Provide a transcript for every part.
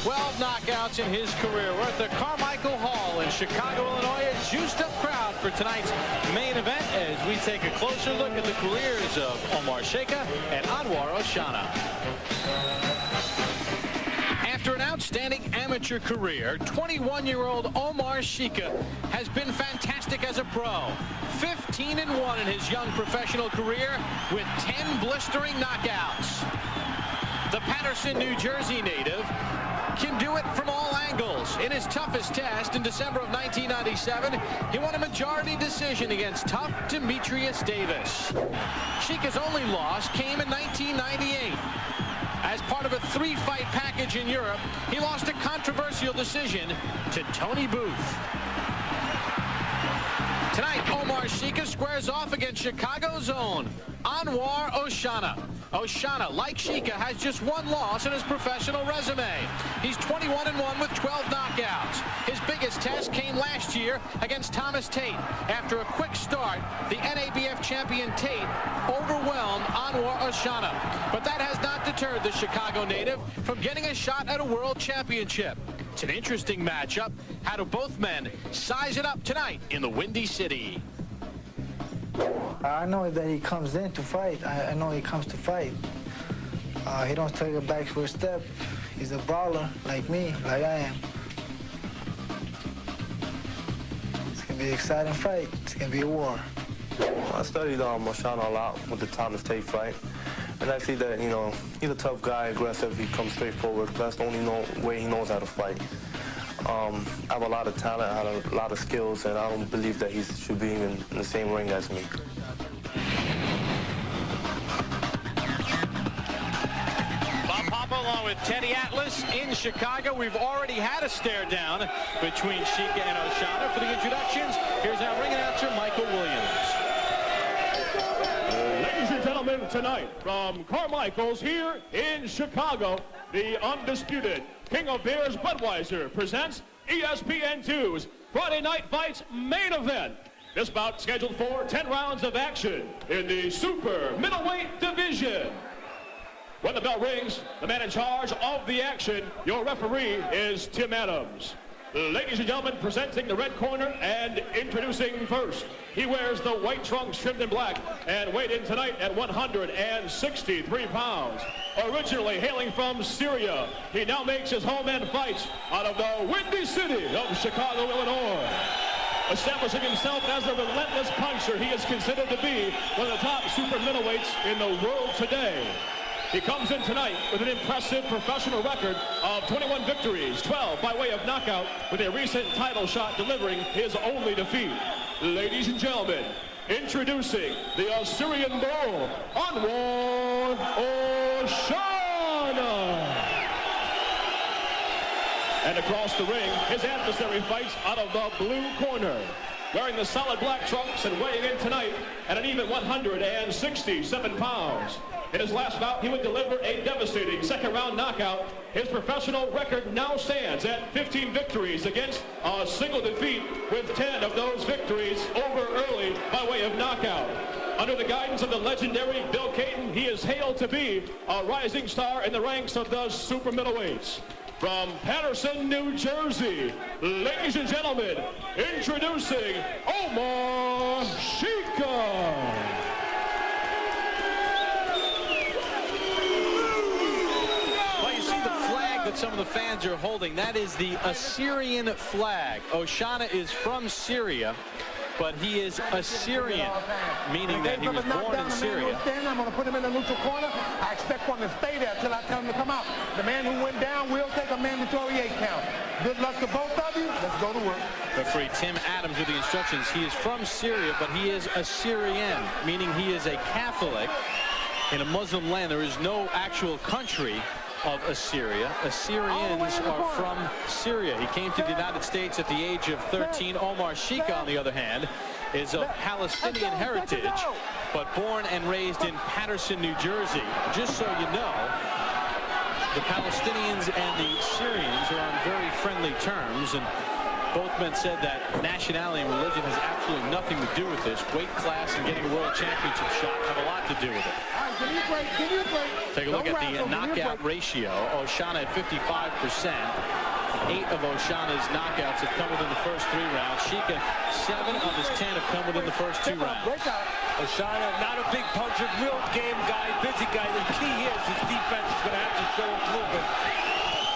12 knockouts in his career. We're at the Carmichael Hall in Chicago, Illinois. A juiced-up crowd for tonight's main event as we take a closer look at the careers of Omar Sheika and Anwar Oshana. After an outstanding amateur career, 21-year-old Omar Sheika has been fantastic as a pro. 15-1 in his young professional career with 10 blistering knockouts. The Paterson, New Jersey native can do it from all angles. In his toughest test in December of 1997, he won a majority decision against tough Demetrius Davis. Sheika's only loss came in 1998. As part of a 3-fight package in Europe, he lost a controversial decision to Tony Booth. Tonight, Omar Sheika squares off against Chicago's own Anwar Oshana. Oshana, like Sheika, has just one loss in his professional resume. He's 21-1 with 12 knockouts. His biggest test came last year against Thomas Tate. After a quick start, the NABF champion Tate overwhelmed Anwar Oshana. But that has not deterred the Chicago native from getting a shot at a world championship. It's an interesting matchup. How do both men size it up tonight in the Windy City? I know that he comes in to fight. I know he comes to fight. He don't take a backward step. He's a brawler like me, like I am. It's going to be an exciting fight. It's going to be a war. I studied Oshana a lot with the Thomas Tate fight. And I see that, you know, he's a tough guy, aggressive. He comes straight forward. That's the only way he knows how to fight. I have a lot of talent, I have a lot of skills, and I don't believe that he should be in the same ring as me. Bob Papa along with Teddy Atlas in Chicago. We've already had a stare down between Sheika and Oshana. For the introductions, here's our ring announcer, Michael Williams. Ladies and gentlemen, tonight from Carmichael's here in Chicago, the undisputed King of Beers Budweiser presents ESPN2's Friday Night Fights main event. This bout scheduled for 10 rounds of action in the super middleweight division. When the bell rings, the man in charge of the action, your referee, is Tim Adams. Ladies and gentlemen, presenting the red corner and introducing first. He wears the white trunks trimmed in black and weighed in tonight at 163 pounds. Originally hailing from Syria, he now makes his home and fights out of the Windy City of Chicago, Illinois. Establishing himself as a relentless puncher, he is considered to be one of the top super middleweights in the world today. He comes in tonight with an impressive professional record of 21 victories, 12 by way of knockout, with a recent title shot delivering his only defeat. Ladies and gentlemen, introducing the Assyrian Bull, Anwar Oshana. And across the ring, his adversary fights out of the blue corner. Wearing the solid black trunks and weighing in tonight at an even 167 pounds. In his last bout, he would deliver a devastating second-round knockout. His professional record now stands at 15 victories against a single defeat, with 10 of those victories over early by way of knockout. Under the guidance of the legendary Bill Caton, he is hailed to be a rising star in the ranks of the super middleweights. From Paterson, New Jersey, ladies and gentlemen, introducing Omar Sheika. That some of the fans are holding, that is the Assyrian flag. Oshana is from Syria, but he is Assyrian, meaning that he was born in Syria. I'm going to put him in the neutral corner. I expect one to stay there until I tell him to come out. The man who went down will take a mandatory 8 count. Good luck to both of you. Let's go to work. Referee Tim Adams with the instructions. He is from Syria, but he is Assyrian, meaning he is a Catholic in a Muslim land. There is no actual country of Assyria. Assyrians are from Syria. He came to the United States at the age of 13. Omar Sheika, on the other hand, is of Palestinian heritage, but born and raised in Paterson, New Jersey. Just so you know, the Palestinians and the Syrians are on very friendly terms, and Both men said that nationality and religion has absolutely nothing to do with this. Weight class and getting a world championship shot have a lot to do with it. Take a look at the knockout ratio. Oshana at 55%. 8 of Oshana's knockouts have come within the first 3 rounds. Sheika, 7 of his 10 have come within the first 2 rounds. Oshana, not a big puncher, real game guy, busy guy. The key here is his defense is going to have to show improvement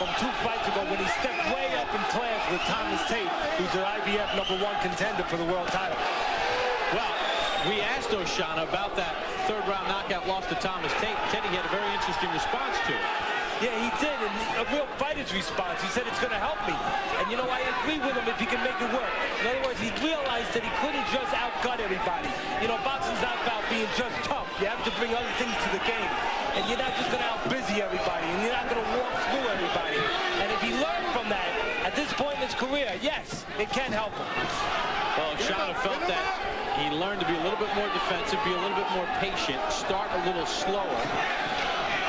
from 2 fights ago when he stepped way up in class with Thomas Tate, who's the IBF #1 contender for the world title. Well, we asked Oshana about that 3rd round knockout loss to Thomas Tate. Teddy had a very interesting response to it. Yeah, he did, and a real fighter's response. He said, it's going to help me. And, you know, I agree with him if he can make it work. In other words, he realized that he couldn't just outgut everybody. You know, boxing's not about being just tough. You have to bring other things to the game. And you're not just going to out-busy everybody, and you're not going to walk through everybody. And if he learned from that, at this point in his career, yes, it can help him. Well, Oshana felt that he learned to be a little bit more defensive, be a little bit more patient, start a little slower,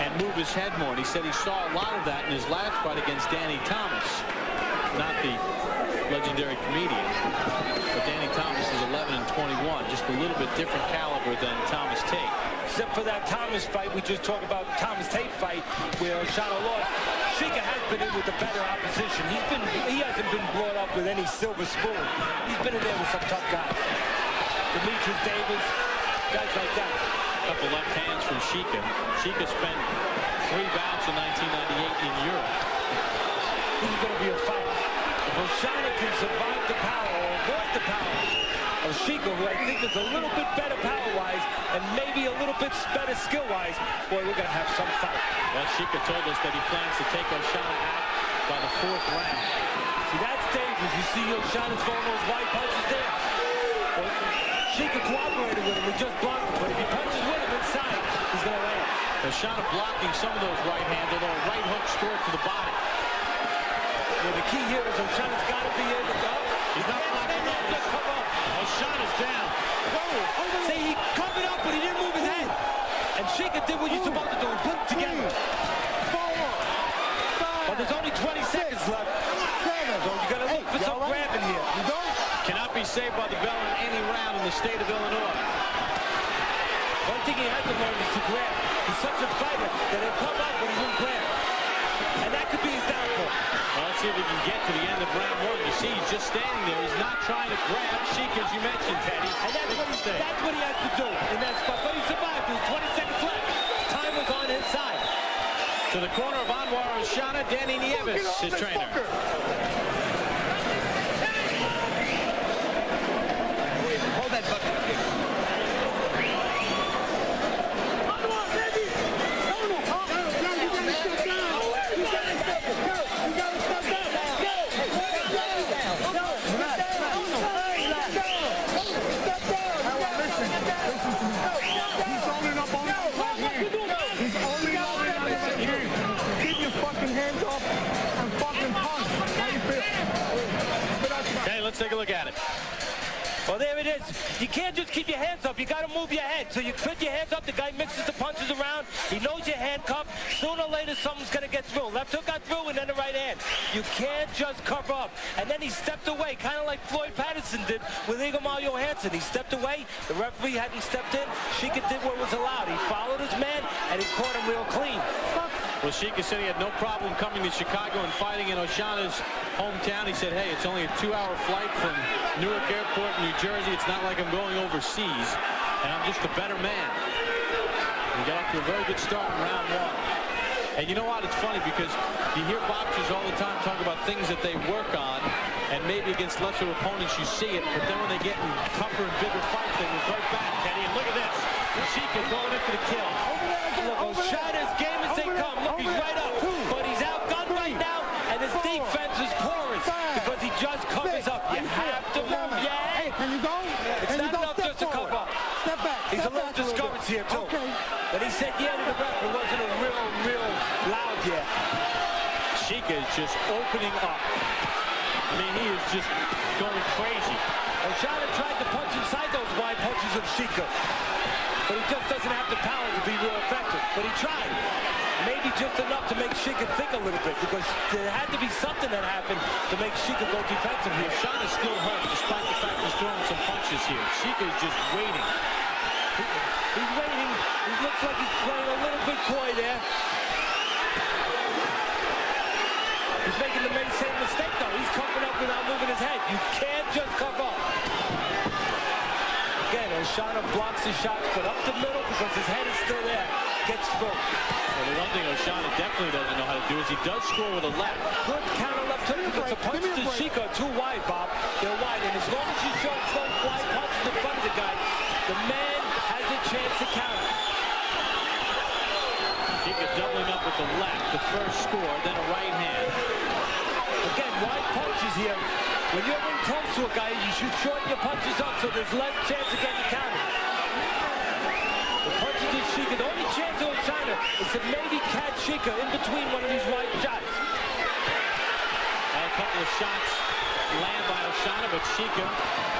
and move his head more. And he said he saw a lot of that in his last fight against Danny Thomas, not the legendary comedian. But Danny Thomas is 11-21, just a little bit different caliber than Thomas Tate. Except for that Thomas fight, we just talked about Thomas Tate fight where Oshana lost. Sheika has been in with the better opposition. He hasn't been brought up with any silver spoon. He's been in there with some tough guys. Demetrius Davis, guys like that. Couple left hands from Sheika. Sheika spent 3 bouts in 1998 in Europe. This is going to be a fight. If Oshana can survive the power or avoid the power of Sheika, who I think is a little bit better power-wise and maybe a little bit better skill-wise, boy, we're going to have some fight. Well, Sheika told us that he plans to take Oshana out by the 4th round. See, that's dangerous. You see Oshana throwing those wide punches there. Well, Sheika cooperated with him. He just blocked him. But if he punches with him inside, he's going to land. Oshana blocking some of those right hands, although a right hook straight to the body. Yeah, the key here is Oshana's got to be able to go. He's not blocking up. Just come up. Oshana's down. See, he covered up, but he didn't move his head. And Sheika did what you're supposed to do. Put it together. But there's only 20 seconds left. So you got to look for some grabbing here. You don't? Cannot be saved by the bell in any round in the state of Illinois. One thing he has to learn is to grab. He's such a fighter that he'll come up when he won't grab. And that could be his downfall. Well, let's see if he can get to the end of round 1. You see, he's just standing there. He's not trying to grab Sheika, as you mentioned, Teddy. And that's what he has to do in that spot. But he survived. There's 20 seconds left. Time was on his side. To the corner of Anwar Oshana, Danny Nieves, his trainer. Hold that bucket. Let's take a look at it. Well, there it is. You can't just keep your hands up. You got to move your head. So you put your hands up. The guy mixes the punches around. He knows you're handcuffed. Sooner or later, something's going to get through. Left hook got through, and then the right hand. You can't just cover up. And then he stepped away, kind of like Floyd Patterson did with Ingemar Johansson. He stepped away. The referee hadn't stepped in. Sheika did what was allowed. He followed his man, and he caught him real clean. Well, Sheika said he had no problem coming to Chicago and fighting in Oshana's hometown. He said, hey, it's only a 2-hour flight from Newark Airport, New Jersey. It's not like I'm going overseas, and I'm just a better man. We got off to a very good start in round 1. And you know what? It's funny because you hear boxers all the time talk about things that they work on, and maybe against lesser opponents you see it, but then when they get in tougher and bigger fights, they revert back, Teddy. And look at this. Sheika going in for the kill. Look, Oshana's game as they come. Look, he's right up, but he's outgunned right now, and his defense is porous because he just covers up. You have to move your head. Can you go? It's not enough just to cover up. Step back. He's a little discouraged here, too. But he said yeah to the ref. It wasn't a real loud yeah. Sheika is just opening up. I mean, he is just going crazy. Oshana tried to punch inside those wide punches of Sheika. But he just doesn't have the power to be real effective. But he tried. maybe just enough to make Sheika think a little bit, because there had to be something that happened to make Sheika go defensive here. Oshana's still hurt, despite the fact he's throwing some punches here. Sheika is just waiting. He's waiting. He looks like he's playing a little bit coy there. He's making the same mistake, though. He's covering up without moving his head. You can't just cover up. Again, Oshana blocks his shots, but up the middle, because his head is still there, gets through. Well, the one thing Oshana definitely doesn't know how to do is he does score with a left. Good counter left hook, because the punches to Sheika are too wide, Bob. They're wide, and as long as you show slow, wide punches in front of the guy, the man has a chance to counter. Sheika doubling up with the left, the first score, then a right hand. Again, wide punches here. When you're in close to a guy, you should shorten your punches up so there's less chance of getting countered. The punches to Sheika, the only chance of Oshana is to maybe catch Sheika in between one of these wide shots. A couple of shots land by Oshana, but Sheika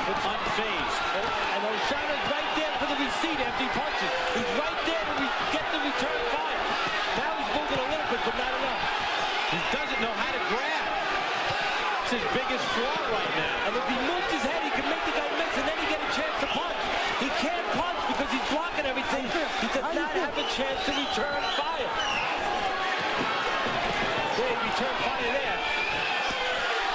unfazed. And Oshana's right there for the receipt after he punches. He's right there to get the return fire. Now he's moving a little bit, but not enough. He doesn't know how to grab. It's his biggest flaw right now. And if he moves his head, he can make the guy miss, and then he get a chance to punch. He can't punch because he's blocking everything. He does not have a chance to return fire. There, he returned fire there.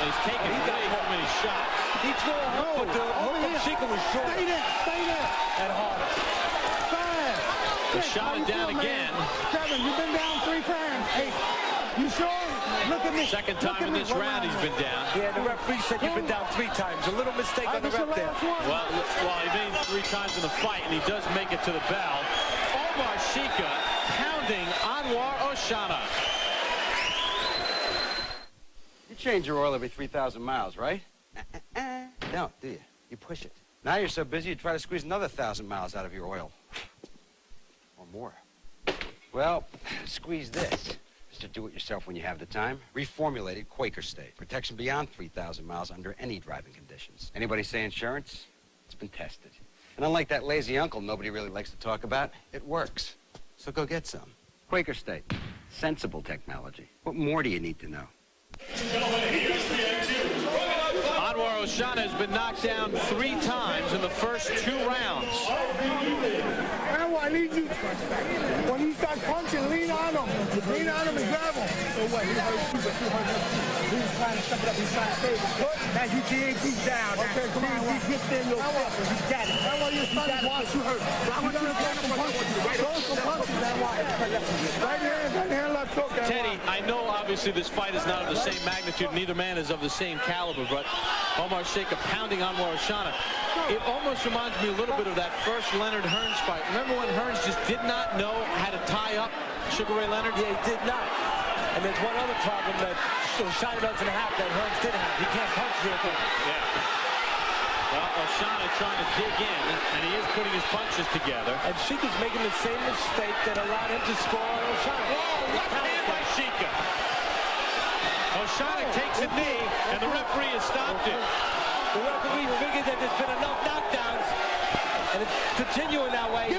He's taking way too many shots. He threw a hook, but the hook of Sheika was short. Stay there. And harder. Oshana down again. 7, you've been down 3 times. 8. You sure? Look at me. Second time in this round he's been down. Yeah, the referee said you've been down 3 times. A little mistake on the ref there. Well, he made 3 times in the fight, and he does make it to the bell. Omar Sheika pounding Anwar Oshana. You change your oil every 3,000 miles, right? Don't, do you? You push it. Now you're so busy you try to squeeze another 1,000 miles out of your oil. Or more. Well, squeeze this. Just do it yourself when you have the time. Reformulated Quaker State. Protection beyond 3,000 miles under any driving conditions. Anybody say insurance? It's been tested. And unlike that lazy uncle nobody really likes to talk about, it works. So go get some. Quaker State. Sensible technology. What more do you need to know? Anwar Oshana has been knocked down 3 times in the first 2 rounds. Anwar, I need you. When he starts punching, lean on him. Lean on him and grab him. So what? He hurt you, but you hurt him. He's trying to step it up. He's trying to save his foot. Now you can't keep down. Okay, come on. He's just in your foot. You got it. Anwar, your son wants you hurt. I want you to throw some punches. Throw some punches, Anwar. Right hand, left hook, Anwar. Teddy, I know obviously this fight is not of the same magnitude. Neither man is of the same caliber, but Omar Sheika pounding Anwar Oshana. It almost reminds me a little bit of that first Leonard Hearns fight. Remember when Hearns just did not know how to tie up Sugar Ray Leonard? Yeah, he did not. And there's one other problem that Oshana doesn't have that Hearns did have. He can't punch real quick. Yeah. Well, Oshana trying to dig in, and he is putting his punches together. And Sheika's making the same mistake that allowed him to score on Oshana. Oh, left hand by Sheika. Oshana takes a knee, and the referee has stopped it. The referee figured that there's been enough knockdowns, and it's continuing that way.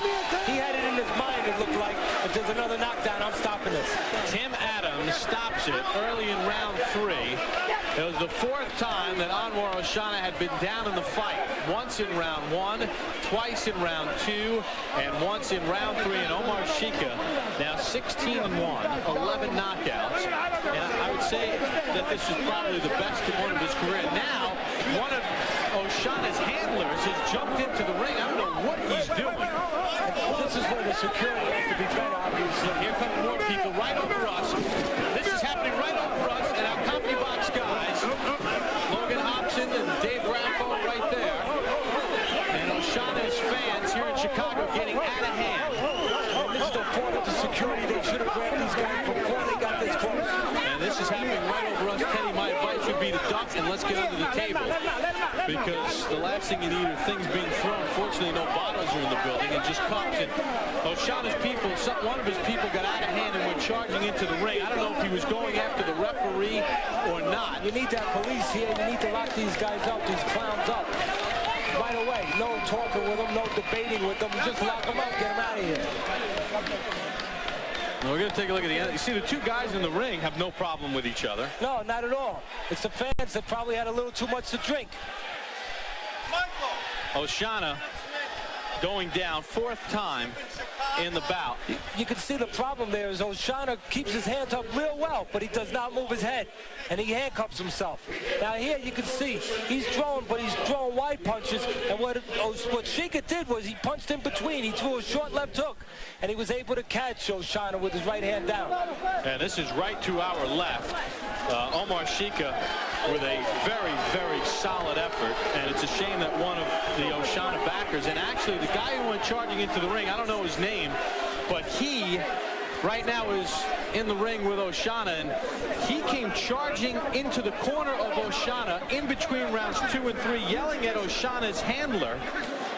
He had it in his mind, it looked like, if there's another knockdown, I'm stopping this. Tim Adams stops it early in round 3. It was the 4th time that Anwar Oshana had been down in the fight. Once in round 1, twice in round 2, and once in round 3. And Omar Sheika now 16-1, 11 knockouts. And I would say that this is probably the best one of his career. Now, one of Oshana's handlers has jumped into the ring. I don't know what he's doing. Well, this is where the security has to be better, obviously. Here come more people right over us. This is happening right over us, and our company box guys, Logan Hobson and Dave Raffo right there. And Oshana's fans here in Chicago getting out of hand. And this is the fault of the security. They should have grabbed these guys before they got this close. And this is happening right over us, Teddy. My advice would be to duck and let's get under the table. Because the last thing you need are things being thrown. Fortunately, no bottles are in the building, and just cups. And Oshana's people, one of his people got out of hand and went charging into the ring. I don't know if he was going after the referee or not. You need to have police here. You need to lock these guys up, these clowns up. Right away. No talking with them, no debating with them. Just lock them up, get them out of here. We're going to take a look at the end. You see, the two guys in the ring have no problem with each other. No, not at all. It's the fans that probably had a little too much to drink. Oshana going down, fourth time in the bout. You can see the problem there is Oshana keeps his hands up real well, but he does not move his head, and he handcuffs himself. Now here you can see he's throwing, but he's throwing wide punches, and what Sheika did was he punched in between. He threw a short left hook, and he was able to catch Oshana with his right hand down. And this is right to our left. Omar Sheika with a very, very solid effort, and it's a shame that one of the Oshana backers, and actually the guy who went charging into the ring, I don't know his name, but he right now is in the ring with Oshana, and he came charging into the corner of Oshana in between rounds 2 and 3, yelling at Oshana's handler.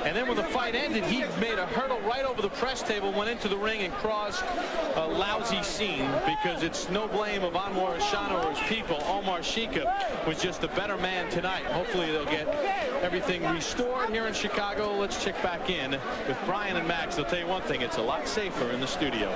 And then when the fight ended, he made a hurdle right over the press table, went into the ring, and caused a lousy scene, because it's no blame of Anwar, Oshana, or his people. Omar Sheika was just the better man tonight. Hopefully they'll get everything restored here in Chicago. Let's check back in with Brian and Max. They'll tell you one thing, it's a lot safer in the studio.